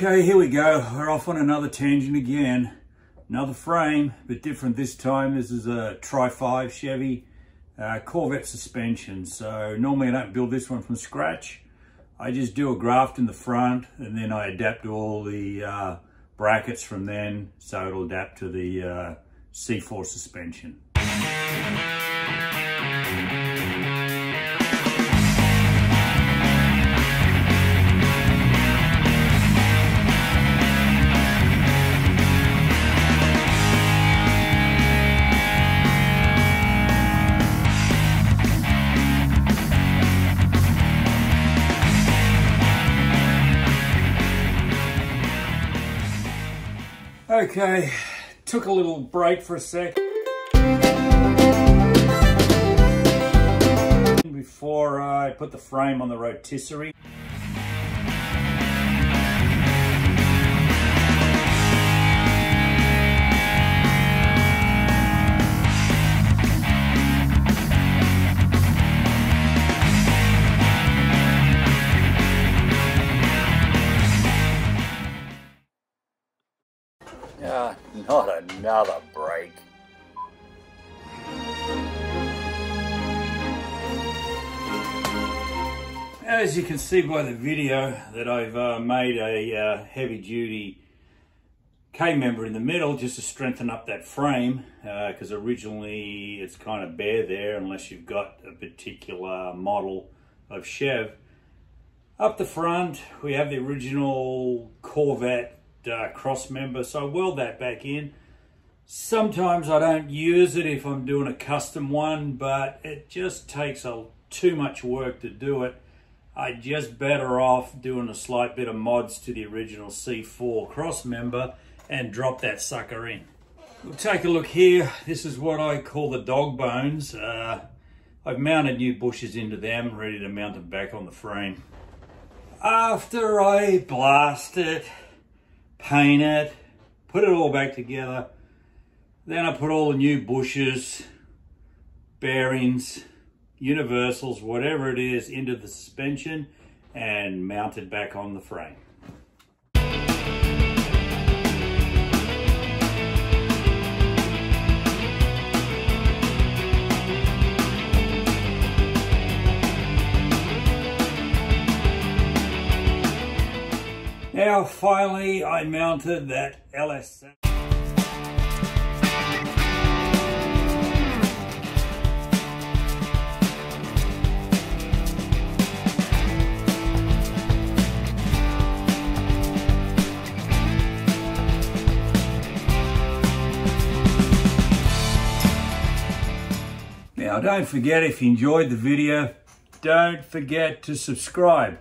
Okay, here we go. We're off on another tangent again. Another frame, but different this time. This is a Tri-5 Chevy Corvette suspension. So normally I don't build this one from scratch. I just do a graft in the front and then I adapt all the brackets from then so it'll adapt to the C4 suspension. Okay, took a little break for a sec before I put the frame on the rotisserie. Not another break. As you can see by the video that I've made a heavy duty K-member in the middle just to strengthen up that frame, because originally it's kind of bare there unless you've got a particular model of Chev. Up the front we have the original Corvette cross member, so I weld that back in. Sometimes I don't use it if I'm doing a custom one, but it just takes too much work to do it. I just better off doing a slight bit of mods to the original C4 cross member and drop that sucker in. We'll take a look here. This is what I call the dog bones. I've mounted new bushes into them, ready to mount them back on the frame. After I blast it, paint it, put it all back together, then I put all the new bushes, bearings, universals, whatever it is, into the suspension and mount it back on the frame. Now finally I mounted that LS7. Now don't forget, if you enjoyed the video, don't forget to subscribe.